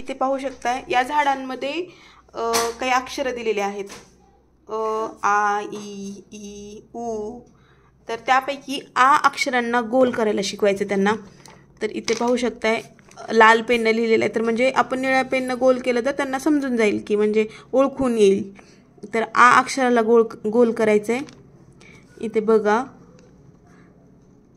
इथे पाहू शकता या झाडांमध्ये काही अक्षर दिलेले आहेत, आ ई ई उ। तर त्यापैकी आ अक्षरांना गोल करायला शिकवायचं त्यांना। तर इथे पाहू शकताय लाल पेननं लिहिलेलं आहे, तर म्हणजे आपण निळ्या पेननं गोल केलं तर त्यांना समजून जाईल की म्हणजे ओळखून येईल। तर आ अक्षराला गोल करायचं आहे। इथे बघा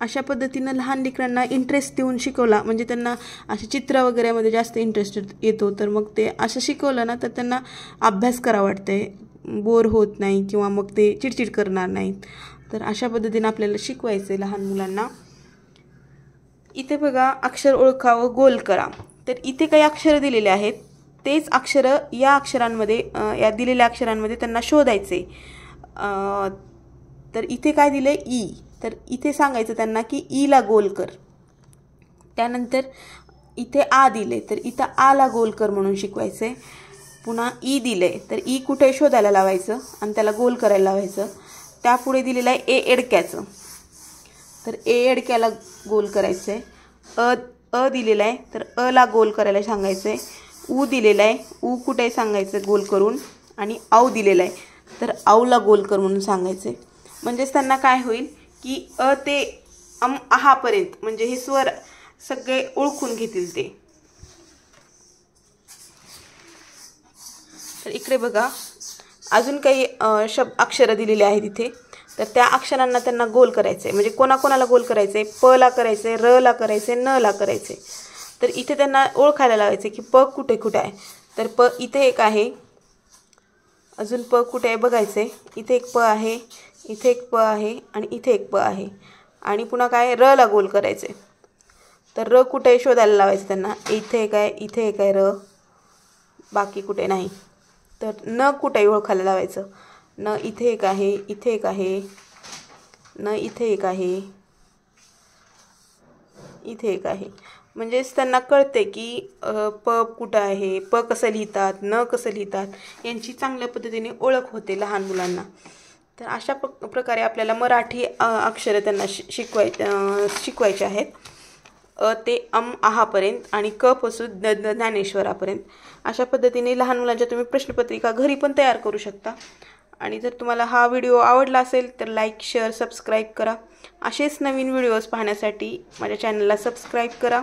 अशा पद्धतीनं लहान लेकरांना इंटरेस्ट देऊन शिकवला म्हणजे त्यांना असे चित्र वगैरेमध्ये जास्त इंटरेस्ट येतो। तर मग ते असं शिकवलं ना तर त्यांना अभ्यास करा वाटते, बोर होत नाही किंवा मग ते चिडचिड करणार नाहीत। तर अशा पद्धतीने आपल्याला शिकवायचं आहे लहान मुलांना। इथे बघा अक्षर ओळखा व गोल करा। तर इथे काही अक्षर दिलेले आहेत, तेच अक्षर या अक्षरांमध्ये या दिलेल्या अक्षरांमध्ये त्यांना शोधायचे। तर इथे काय दिले ई, तर इथे सांगायचं त्यांना की ई ला गोल कर। त्यानंतर इथे आ दिले तर इथं आ ला गोल कर म्हणून शिकवायचे। पुन्हा ई दिले तर ई कुठे शोधायला लावायचं आणि त्याला गोल करायला लावायचं। त्यापुढे दिलेलं आहे ए एडक्याचं, तर ए एडक्याला गोल करायचं आहे। अ दिलेला आहे तर अ ला गोल करायला सांगायचं आहे। उ दिलेला आहे, उ कुठे सांगायचं गोल करून, आणि औ दिलेला आहे तर औला गोल कर म्हणून सांगायचं आहे। म्हणजेच त्यांना काय होईल की अ ते आहापर्यंत म्हणजे हे स्वर सगळे ओळखून घेतील ते। तर इकडे बघा अजून काही अक्षरं दिलेली आहेत इथे, तर त्या अक्षरांना त्यांना गोल करायचं आहे। म्हणजे कोणाकोणाला गोल करायचं आहे, प ला करायचं आहे, र ला करायचं आहे, न ला करायचं आहे। तर इथे त्यांना ओळखायला लावायचं की प कुठे कुठे आहे। तर प इथे एक आहे, अजून प कुठे आहे बघायचं आहे। इथे एक प आहे, इथे एक प आहे आणि इथे एक प आहे। आणि पुन्हा काय र ला गोल करायचं आहे। तर र कुठे शोधायला लावायचं त्यांना, इथे एक आहे, इथे एक आहे र, बाकी कुठे नाही। तर न कुठे ओळखायला लावायचं, न इथे एक आहे, इथे एक आहे, न इथे एक आहे, इथे एक आहे। म्हणजेच त्यांना कळते की प कुठं आहे, प कसं लिहितात, न कसं लिहितात, यांची चांगल्या पद्धतीने ओळख होते लहान मुलांना। तर अशा प्रकारे आपल्याला मराठी अक्षरं त्यांना शिकवायचे आहेत, ते आहापर्यंत आणि क पासून ज्ञानेश्वरापर्यंत। अशा पद्धतीने लहान मुलांच्या तुम्ही प्रश्नपत्रिका घरी पण तयार करू शकता। आणि जर तुम्हाला हा व्हिडिओ आवडला असेल तर लाईक, शेअर, सबस्क्राईब करा। असेच नवीन व्हिडिओज पाहण्यासाठी माझ्या चॅनलला सबस्क्राईब करा।